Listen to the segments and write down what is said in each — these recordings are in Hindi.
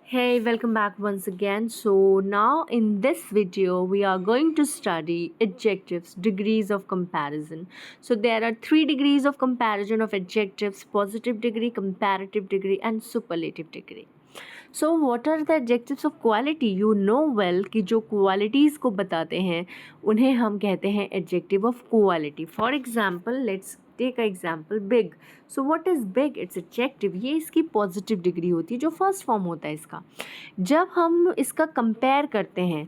Hey, welcome back once again. So, now in this video, we are going to study adjectives, degrees of comparison. So, there are three degrees of comparison of adjectives: positive degree, comparative degree, and superlative degree. So, what are the adjectives of quality? You know well कि जो qualities को बताते हैं उन्हें हम कहते हैं adjective of quality. For example, let's take an example, big. So what is big? It's adjective. ये इसकी पॉजिटिव डिग्री होती है जो फर्स्ट फॉर्म होता है इसका. जब हम इसका कंपेयर करते हैं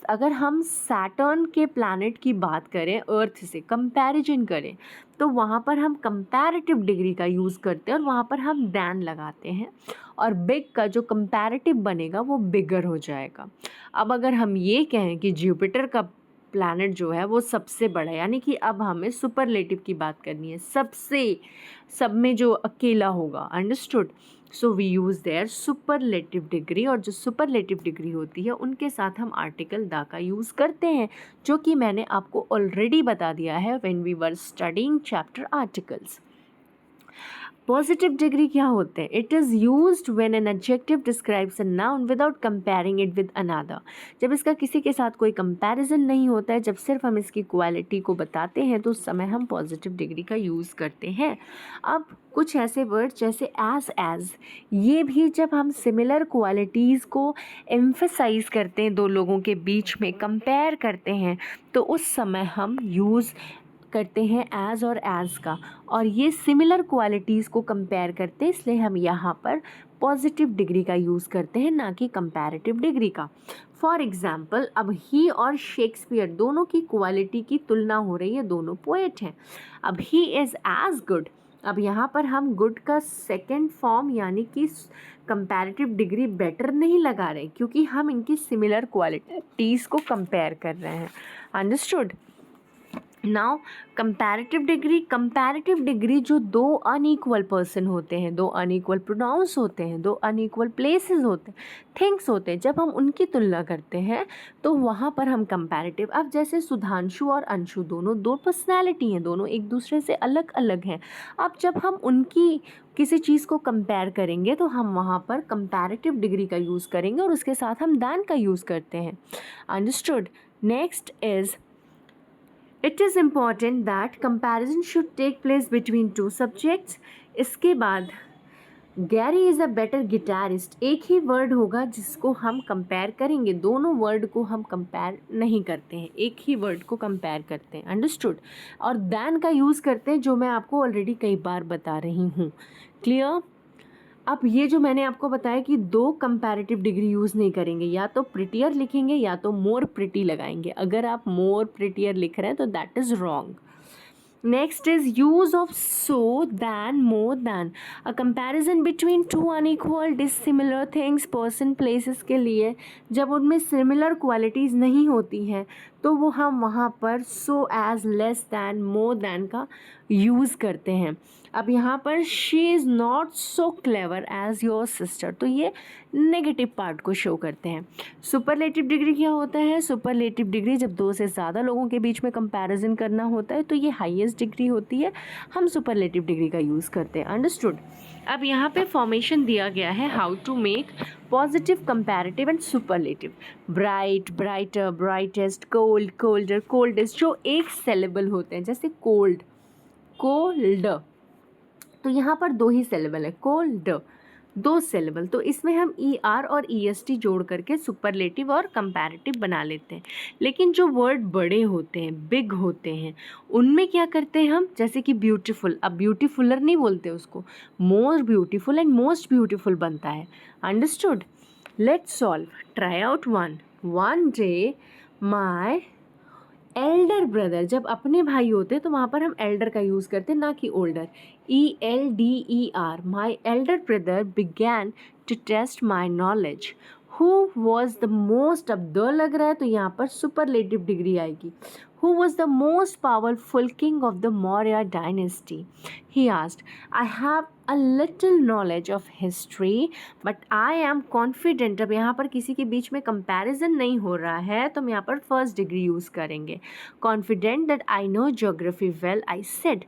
अगर हम सैटर्न के प्लैनेट की बात करें अर्थ से कंपैरिजन करें तो वहाँ पर हम कंपैरेटिव डिग्री का यूज़ करते हैं और वहाँ पर हम दैन लगाते हैं और बिग का जो कंपैरेटिव बनेगा वो बिगर हो जाएगा. अब अगर हम ये कहें कि जुपिटर का प्लैनेट जो है वो सबसे बड़ा है, यानी कि अब हमें सुपरलेटिव की बात करनी है, सब में जो अकेला होगा. Understood. So we use their superlative degree, और जो सुपरलेटिव डिग्री होती है उनके साथ हम आर्टिकल दा का यूज़ करते हैं, जो कि मैंने आपको ऑलरेडी बता दिया है when we were studying chapter articles. Positive degree क्या होते हैं? It is used when an adjective describes a noun without comparing it with another. जब इसका किसी के साथ कोई कंपैरिजन नहीं होता है, जब सिर्फ हम इसकी क्वालिटी को बताते हैं तो उस समय हम पॉजिटिव डिग्री का यूज़ करते हैं. अब कुछ ऐसे वर्ड जैसे एज, ये भी जब हम सिमिलर क्वालिटीज़ को एम्फेसाइज करते हैं, दो लोगों के बीच में कंपेयर करते हैं, तो उस समय हम यूज़ करते हैं एज और एज का, और ये सिमिलर क्वालिटीज़ को कंपेयर करते हैं, इसलिए हम यहाँ पर पॉजिटिव डिग्री का यूज़ करते हैं, ना कि कंपैरेटिव डिग्री का. फॉर एग्जाम्पल, अब ही और शेक्सपियर दोनों की क्वालिटी की तुलना हो रही है, दोनों पोएट हैं. अब ही इज़ एज गुड. अब यहाँ पर हम गुड का सेकेंड फॉर्म यानी कि कंपैरेटिव डिग्री बेटर नहीं लगा रहे, क्योंकि हम इनकी सिमिलर क्वालिटीज़ को कंपेयर कर रहे हैं. अंडरस्टूड. नाउ कंपैरेटिव डिग्री जो दो अनइक्वल पर्सन होते हैं, दो अनइक्वल प्रोनाउंस होते हैं, दो अनइक्वल प्लेसेस होते हैं, थिंग्स होते हैं, जब हम उनकी तुलना करते हैं तो वहाँ पर हम कंपैरेटिव. अब जैसे सुधांशु और अंशु दोनों दो पर्सनैलिटी हैं, दोनों एक दूसरे से अलग अलग हैं. अब जब हम उनकी किसी चीज़ को कंपेयर करेंगे तो हम वहाँ पर कंपैरेटिव डिग्री का यूज़ करेंगे और उसके साथ हम दैन का यूज़ करते हैं. Understood. Next is, it is important that comparison should take place between two subjects. इसके बाद Gary is a better guitarist. एक ही वर्ड होगा जिसको हम कंपेयर करेंगे, दोनों वर्ड को हम कंपेयर नहीं करते हैं, एक ही वर्ड को कंपेयर करते हैं. अंडरस्टूड. और दैन का यूज़ करते हैं, जो मैं आपको ऑलरेडी कई बार बता रही हूँ. क्लियर. अब ये जो मैंने आपको बताया कि दो कंपैरेटिव डिग्री यूज़ नहीं करेंगे, या तो प्रिटियर लिखेंगे या तो मोर प्रिटी लगाएंगे. अगर आप मोर प्रिटियर लिख रहे हैं तो that is wrong. Next is use of so than, more than. A comparison between two unequal dissimilar things, person, places के लिए जब उनमें सिमिलर क्वालिटीज़ नहीं होती हैं तो वो हम वहाँ पर so, as, less than, more than का यूज़ करते हैं. अब यहाँ पर she is not so clever as your sister, तो ये नेगेटिव पार्ट को शो करते हैं. सुपरलेटिव डिग्री क्या होता है? सुपरलेटिव डिग्री जब दो से ज़्यादा लोगों के बीच में कंपैरिजन करना होता है तो ये हाईएस्ट डिग्री होती है, हम सुपरलेटिव डिग्री का यूज़ करते हैं. अंडरस्टूड. अब यहाँ पे फॉर्मेशन दिया गया है, how to make positive, comparative and superlative. Bright, brighter, brightest, cold, colder, coldest, जो एक सेलेबल होते हैं, जैसे कोल्ड, कोल्ड, तो यहाँ पर दो ही सेलेबल है, कोल्ड, दो सेलेबल, तो इसमें हम ई आर और ई एस टी जोड़ करके सुपरलेटिव और कंपैरेटिव बना लेते हैं. लेकिन जो वर्ड बड़े होते हैं, बिग होते हैं, उनमें क्या करते हैं हम, जैसे कि ब्यूटीफुल, अब ब्यूटीफुलर नहीं बोलते उसको, more beautiful and most beautiful बनता है. Understood. Let's solve. Try out one day my elder brother. जब अपने भाई होते हैं तो वहाँ पर हम एल्डर का यूज़ करते हैं, ना कि older. ELDER. My elder brother began to test my knowledge. Who was the most, अब द लग रहा है तो यहाँ पर सुपरलेटिव डिग्री आएगी. Who was the most powerful king of the Maurya dynasty? He asked. I have a little knowledge of history, but I am confident. अब यहाँ पर किसी के बीच में comparison नहीं हो रहा है तो हम यहाँ पर first degree use करेंगे. Confident that I know geography well, I said.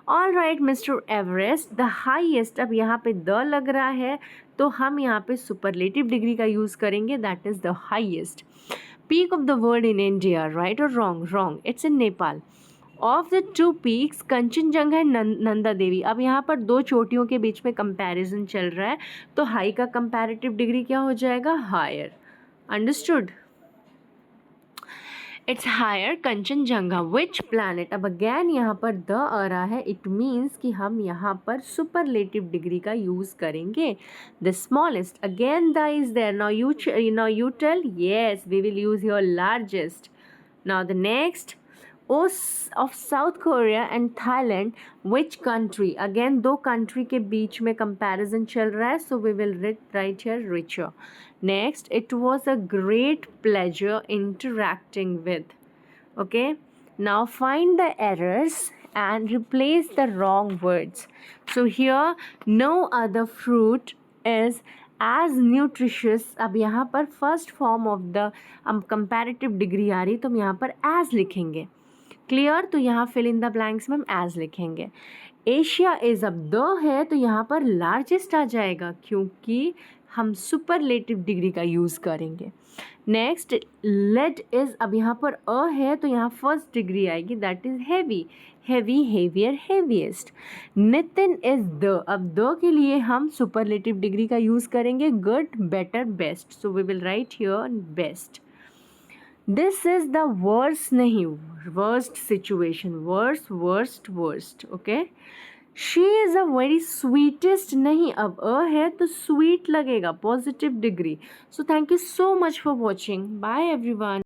All right mister Everest, the highest, अब यहाँ पे द लग रहा है तो हम यहाँ पे सुपरलेटिव डिग्री का यूज़ करेंगे, that is the highest. Peak of the world in India, right और wrong? Wrong, it's in Nepal. Of the two peaks, Kanchenjunga है नंदा देवी. अब यहाँ पर दो चोटियों के बीच में कंपैरिजन चल रहा है तो हाई का कंपैरेटिव डिग्री क्या हो जाएगा? Higher. Understood? It's higher Kanchenjunga which planet. अब अगैन यहाँ पर द आ रहा है, इट मीन्स कि हम यहाँ पर सुपरलेटिव डिग्री का यूज़ करेंगे. The smallest, again the is there. Now you tell. Yes, we will use your largest. Now the next, of South Korea and Thailand which country. Again दो कंट्री के बीच में कंपैरिजन चल रहा है so we will write here richer. Next, it was a great pleasure interacting with. Okay, now find the errors and replace the wrong words. So here, no other fruit is as nutritious. अब यहाँ पर first form of the comparative degree आ रही तो हम यहाँ पर as लिखेंगे. क्लियर? तो यहाँ फिल इन द ब्लैंक्स में हम as लिखेंगे. एशिया इज, अब द है तो यहाँ पर लार्जेस्ट आ जाएगा क्योंकि हम सुपरलेटिव डिग्री का यूज़ करेंगे. नेक्स्ट, लेड इज़, अब यहाँ पर अ है तो यहाँ फर्स्ट डिग्री आएगी, that is heavy. Heavy, heavier, heaviest. Nitin is the, अब द के लिए हम सुपरलेटिव डिग्री का यूज़ करेंगे. Good, better, best. So we will write here best. This is the worst, नहीं worst situation, worst. Okay. She is a very sweetest, नहीं अब अ है तो स्वीट लगेगा, positive degree. So thank you so much for watching. Bye everyone.